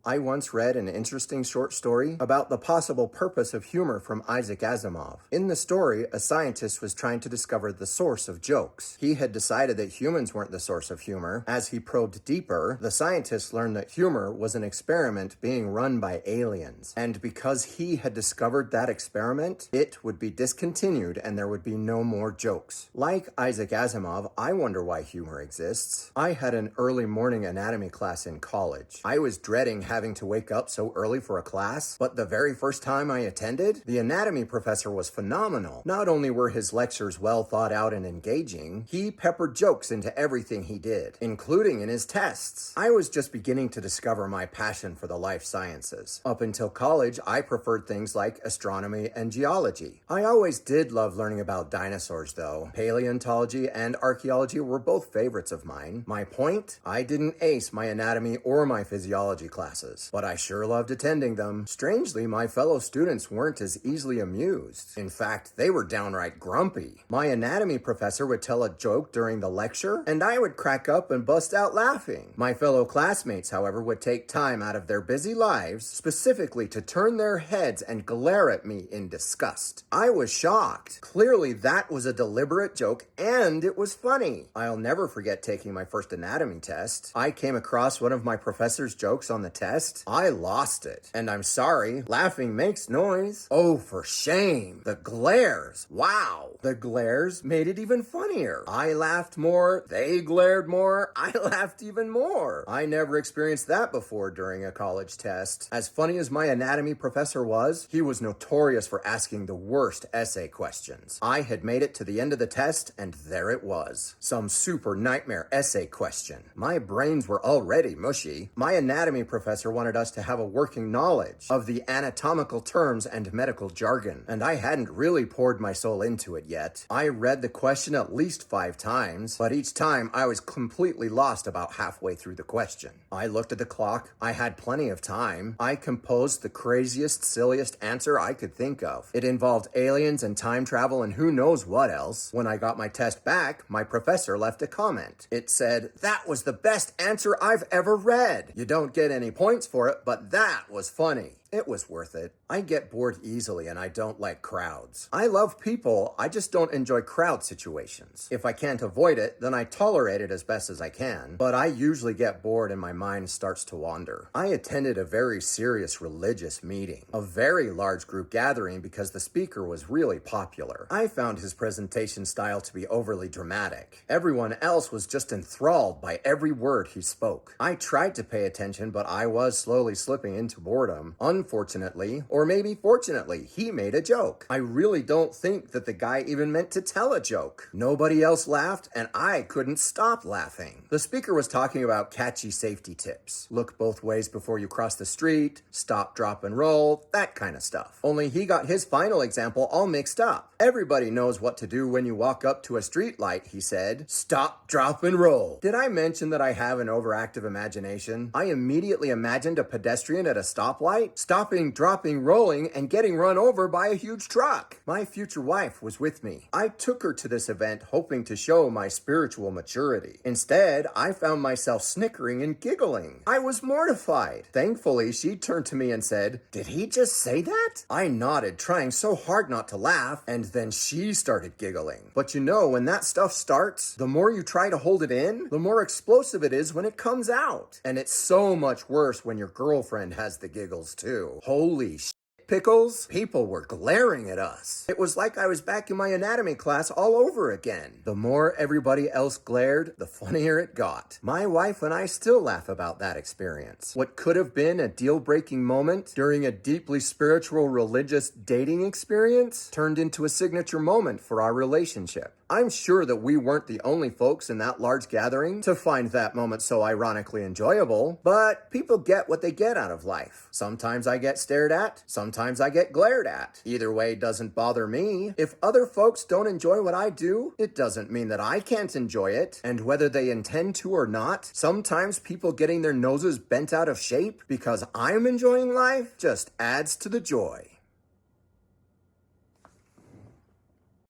I once read an interesting short story about the possible purpose of humor from Isaac Asimov. In the story, a scientist was trying to discover the source of jokes. He had decided that humans weren't the source of humor. As he probed deeper, the scientist learned that humor was an experiment being run by aliens. And because he had discovered that experiment, it would be discontinued and there would be no more jokes. Like Isaac Asimov, I wonder why humor exists. I had an early morning anatomy class in college. I was dreading having to wake up so early for a class, but the very first time I attended, the anatomy professor was phenomenal. Not only were his lectures well thought out and engaging, he peppered jokes into everything he did, including in his tests. I was just beginning to discover my passion for the life sciences. Up until college, I preferred things like astronomy and geology. I always did love learning about dinosaurs though. Paleontology and archaeology were both favorites of mine. My point? I didn't ace my anatomy or my physiology classes, but I sure loved attending them. Strangely, my fellow students weren't as easily amused. In fact, they were downright grumpy. My anatomy professor would tell a joke during the lecture, and I would crack up and bust out laughing. My fellow classmates, however, would take time out of their busy lives specifically to turn their heads and glare at me in disgust. I was shocked. Clearly, that was a deliberate joke, and it was funny. I'll never forget taking my first anatomy test. I came across one of my professor's jokes on the test. I lost it. And I'm sorry, laughing makes noise. Oh, for shame. The glares. Wow. The glares made it even funnier. I laughed more. They glared more. I laughed even more. I never experienced that before during a college test. As funny as my anatomy professor was, he was notorious for asking the worst essay questions. I had made it to the end of the test, and there it was. Some super nightmare essay question. My brains were already mushy. My anatomy professor wanted us to have a working knowledge of the anatomical terms and medical jargon, and I hadn't really poured my soul into it yet. I read the question at least 5 times, but each time I was completely lost about halfway through the question. I looked at the clock. I had plenty of time. I composed the craziest, silliest answer I could think of. It involved aliens and time travel and who knows what else. When I got my test back, my professor left a comment. It said, "That was the best answer I've ever read. You don't get any points for it, but that was funny." It was worth it. I get bored easily and I don't like crowds. I love people, I just don't enjoy crowd situations. If I can't avoid it, then I tolerate it as best as I can, but I usually get bored and my mind starts to wander. I attended a very serious religious meeting, a very large group gathering because the speaker was really popular. I found his presentation style to be overly dramatic. Everyone else was just enthralled by every word he spoke. I tried to pay attention, but I was slowly slipping into boredom. Unfortunately, or maybe fortunately, he made a joke. I really don't think that the guy even meant to tell a joke. Nobody else laughed, and I couldn't stop laughing. The speaker was talking about catchy safety tips. Look both ways before you cross the street, stop, drop, and roll, that kind of stuff. Only he got his final example all mixed up. Everybody knows what to do when you walk up to a street light, he said. Stop, drop, and roll. Did I mention that I have an overactive imagination? I immediately imagined a pedestrian at a stoplight, stopping, dropping, rolling, and getting run over by a huge truck. My future wife was with me. I took her to this event hoping to show my spiritual maturity. Instead, I found myself snickering and giggling. I was mortified. Thankfully, she turned to me and said, "Did he just say that?" I nodded, trying so hard not to laugh, and then she started giggling. But you know, when that stuff starts, the more you try to hold it in, the more explosive it is when it comes out. And it's so much worse when your girlfriend has the giggles too. Holy shit. Pickles? People were glaring at us. It was like I was back in my anatomy class all over again. The more everybody else glared, the funnier it got. My wife and I still laugh about that experience. What could have been a deal-breaking moment during a deeply spiritual religious dating experience turned into a signature moment for our relationship. I'm sure that we weren't the only folks in that large gathering to find that moment so ironically enjoyable, but people get what they get out of life. Sometimes I get stared at, sometimes I get glared at. Either way doesn't bother me. If other folks don't enjoy what I do, it doesn't mean that I can't enjoy it. And whether they intend to or not, sometimes people getting their noses bent out of shape because I'm enjoying life just adds to the joy.